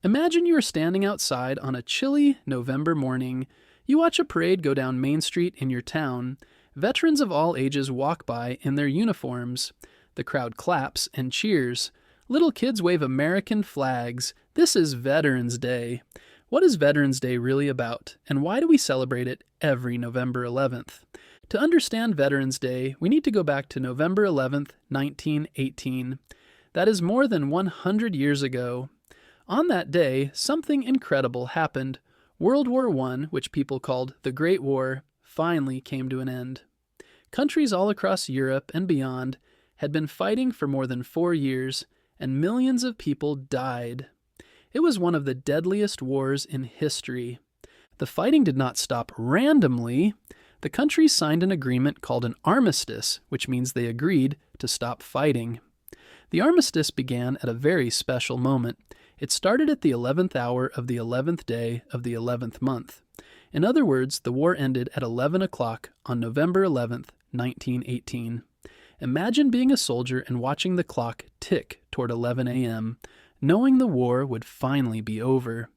Imagine you are standing outside on a chilly November morning. You watch a parade go down Main Street in your town. Veterans of all ages walk by in their uniforms. The crowd claps and cheers. Little kids wave American flags. This is Veterans Day. What is Veterans Day really about, and why do we celebrate it every November 11th? To understand Veterans Day, we need to go back to November 11th, 1918. That is more than 100 years ago. On that day, something incredible happened. World War I, which people called the Great War, finally came to an end. Countries all across Europe and beyond had been fighting for more than 4 years, and millions of people died. It was one of the deadliest wars in history. The fighting did not stop randomly. The countries signed an agreement called an armistice, which means they agreed to stop fighting. The armistice began at a very special moment. It started at the 11th hour of the 11th day of the 11th month. In other words, the war ended at 11 o'clock on November 11th, 1918. Imagine being a soldier and watching the clock tick toward 11 a.m., knowing the war would finally be over.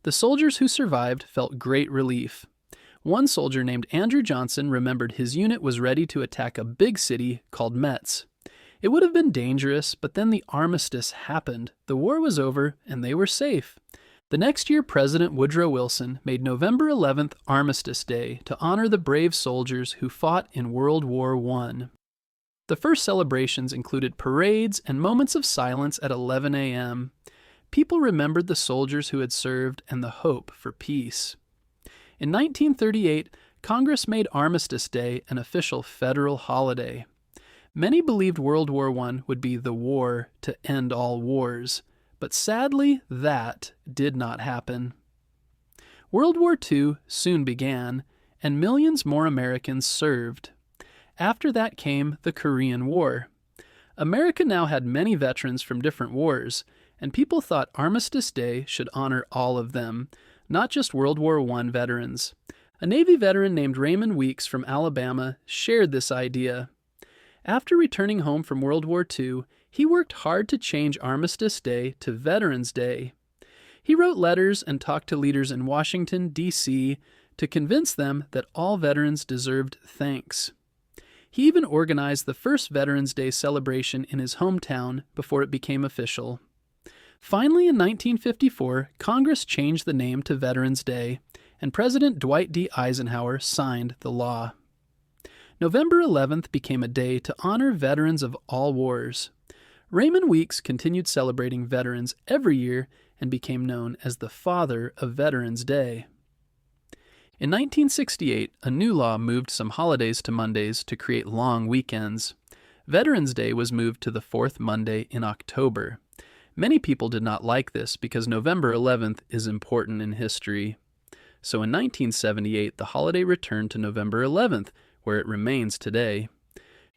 The soldiers who survived felt great relief. One soldier named Andrew Johnson remembered his unit was ready to attack a big city called Metz. It would have been dangerous, but then the armistice happened. The war was over, and they were safe. The next year, President Woodrow Wilson made November 11th Armistice Day to honor the brave soldiers who fought in World War I. The first celebrations included parades and moments of silence at 11 a.m. People remembered the soldiers who had served and the hope for peace. In 1938, Congress made Armistice Day an official federal holiday. Many believed World War I would be the war to end all wars, but sadly, that did not happen. World War II soon began, and millions more Americans served. After that came the Korean War. America now had many veterans from different wars, and people thought Armistice Day should honor all of them, not just World War I veterans. A Navy veteran named Raymond Weeks from Alabama shared this idea. After returning home from World War II, he worked hard to change Armistice Day to Veterans Day. He wrote letters and talked to leaders in Washington, D.C. to convince them that all veterans deserved thanks. He even organized the first Veterans Day celebration in his hometown before it became official. Finally, in 1954, Congress changed the name to Veterans Day, and President Dwight D. Eisenhower signed the law. November 11th became a day to honor veterans of all wars. Raymond Weeks continued celebrating veterans every year and became known as the father of Veterans Day. In 1968, a new law moved some holidays to Mondays to create long weekends. Veterans Day was moved to the fourth Monday in October. Many people did not like this because November 11th is important in history. So in 1978, the holiday returned to November 11th, where it remains today.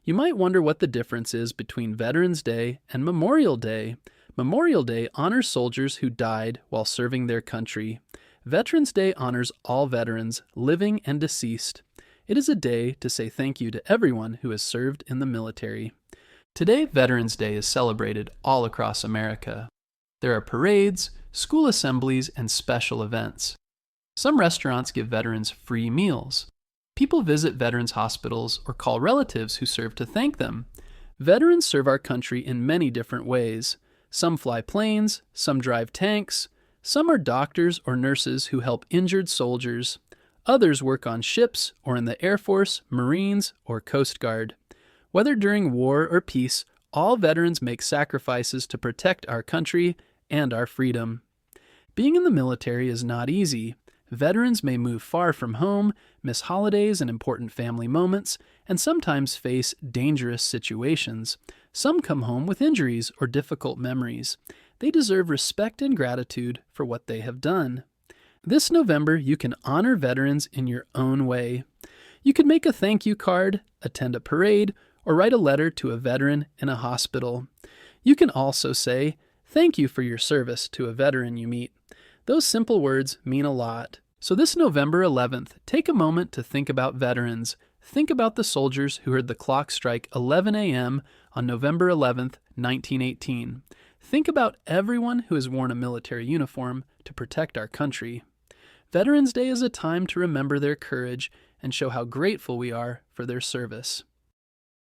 You might wonder what the difference is between Veterans Day and Memorial Day. Memorial Day honors soldiers who died while serving their country. Veterans Day honors all veterans, living and deceased. It is a day to say thank you to everyone who has served in the military. Today, Veterans Day is celebrated all across America. There are parades, school assemblies, and special events. Some restaurants give veterans free meals. People visit veterans' hospitals or call relatives who serve to thank them. Veterans serve our country in many different ways. Some fly planes, some drive tanks, some are doctors or nurses who help injured soldiers. Others work on ships or in the Air Force, Marines, or Coast Guard. Whether during war or peace, all veterans make sacrifices to protect our country and our freedom. Being in the military is not easy. Veterans may move far from home, miss holidays and important family moments, and sometimes face dangerous situations. Some come home with injuries or difficult memories. They deserve respect and gratitude for what they have done. This November, you can honor veterans in your own way. You can make a thank you card, attend a parade, or write a letter to a veteran in a hospital. You can also say, "Thank you for your service" to a veteran you meet. Those simple words mean a lot. So this November 11th, take a moment to think about veterans. Think about the soldiers who heard the clock strike 11 a.m. on November 11th, 1918. Think about everyone who has worn a military uniform to protect our country. Veterans Day is a time to remember their courage and show how grateful we are for their service.